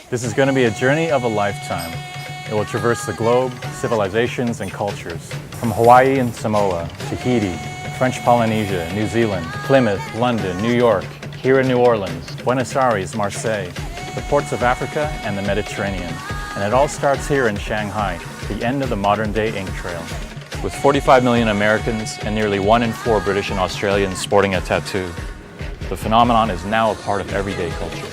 This is going to be a journey of a lifetime. It will traverse the globe, civilizations, and cultures. From Hawaii and Samoa, Tahiti, French Polynesia, New Zealand, Plymouth, London, New York, here in New Orleans, Buenos Aires, Marseille, the ports of Africa, and the Mediterranean. And it all starts here in Shanghai, the end of the modern-day ink trail. With 45 million Americans and nearly 1 in 4 British and Australians sporting a tattoo, the phenomenon is now a part of everyday culture.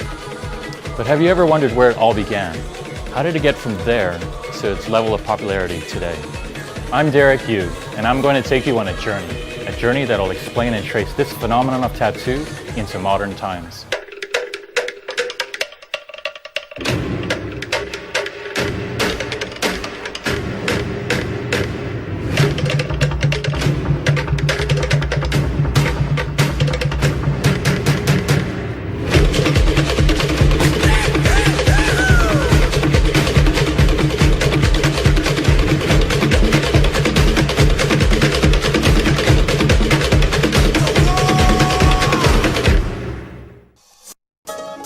But have you ever wondered where it all began? How did it get from there to its level of popularity today? I'm Derek Hughes, and I'm going to take you on a journey that'll explain and trace this phenomenon of tattoo into modern times.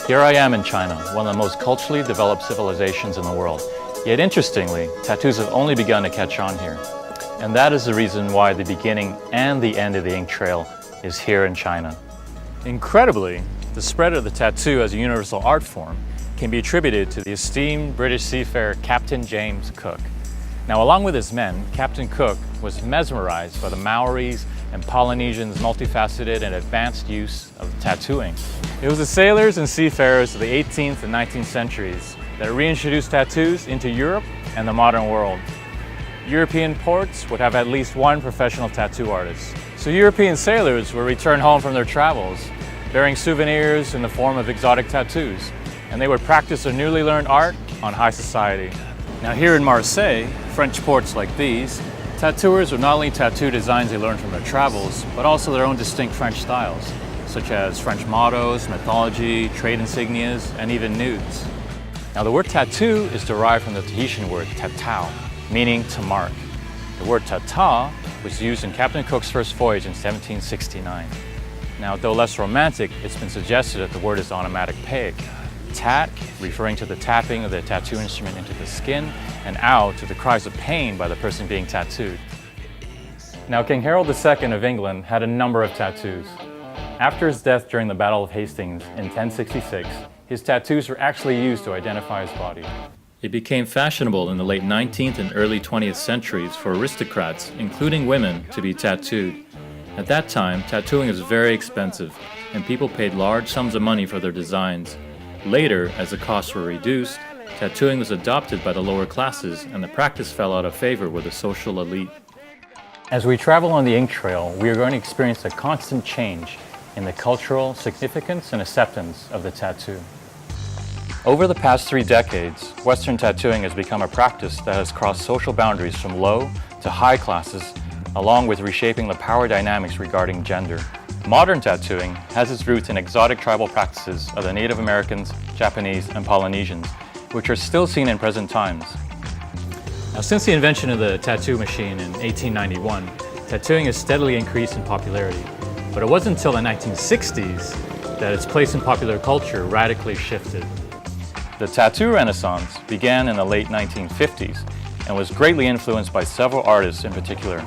Here I am in China, one of the most culturally developed civilizations in the world. Yet interestingly, tattoos have only begun to catch on here. And that is the reason why the beginning and the end of the ink trail is here in China. Incredibly, the spread of the tattoo as a universal art form can be attributed to the esteemed British seafarer Captain James Cook. Now, along with his men, Captain Cook was mesmerized by the Maoris and Polynesians' multifaceted and advanced use of tattooing. It was the sailors and seafarers of the 18th and 19th centuries that reintroduced tattoos into Europe and the modern world. European ports would have at least one professional tattoo artist. So European sailors would return home from their travels, bearing souvenirs in the form of exotic tattoos, and they would practice their newly learned art on high society. Now here in Marseille, French ports like these, tattooers would not only tattoo designs they learned from their travels, but also their own distinct French styles, such as French mottos, mythology, trade insignias, and even nudes. Now the word tattoo is derived from the Tahitian word tatau, meaning to mark. The word tata was used in Captain Cook's first voyage in 1769. Now, though less romantic, it's been suggested that the word is onomatopoeic. Tat, referring to the tapping of the tattoo instrument into the skin, and ow, to the cries of pain by the person being tattooed. Now, King Harold II of England had a number of tattoos. After his death during the Battle of Hastings in 1066, his tattoos were actually used to identify his body. It became fashionable in the late 19th and early 20th centuries for aristocrats, including women, to be tattooed. At that time, tattooing was very expensive, and people paid large sums of money for their designs. Later, as the costs were reduced, tattooing was adopted by the lower classes, and the practice fell out of favor with the social elite. As we travel on the ink trail, we are going to experience a constant change in the cultural significance and acceptance of the tattoo. Over the past 3 decades, Western tattooing has become a practice that has crossed social boundaries from low to high classes, along with reshaping the power dynamics regarding gender. Modern tattooing has its roots in exotic tribal practices of the Native Americans, Japanese, and Polynesians, which are still seen in present times. Now, since the invention of the tattoo machine in 1891, tattooing has steadily increased in popularity. But it wasn't until the 1960s that its place in popular culture radically shifted. The tattoo renaissance began in the late 1950s and was greatly influenced by several artists in particular: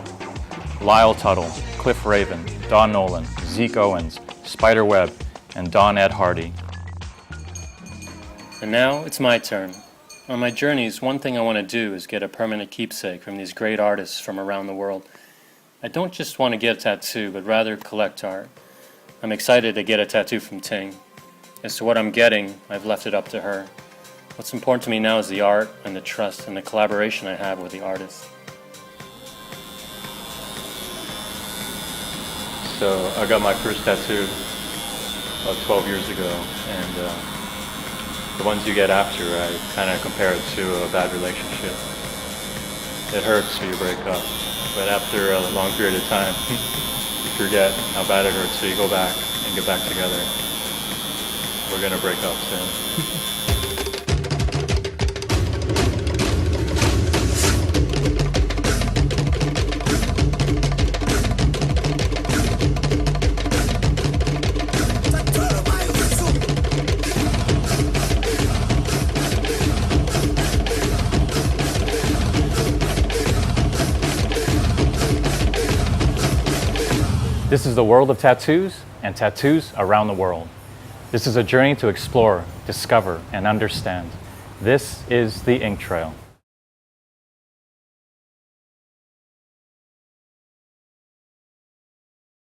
Lyle Tuttle, Cliff Raven, Don Nolan, Zeke Owens, Spider Webb, and Don Ed Hardy. And now it's my turn. On my journeys, one thing I want to do is get a permanent keepsake from these great artists from around the world. I don't just want to get a tattoo, but rather collect art. I'm excited to get a tattoo from Ting. As to what I'm getting, I've left it up to her. What's important to me now is the art and the trust and the collaboration I have with the artist. So I got my first tattoo about 12 years ago, and the ones you get after, I kind of compare it to a bad relationship. It hurts when you break up, but after a long period of time, you forget how bad it hurts, so you go back and get back together. We're gonna break up soon. This is the world of tattoos and tattoos around the world. This is a journey to explore, discover, and understand. This is the Ink Trail.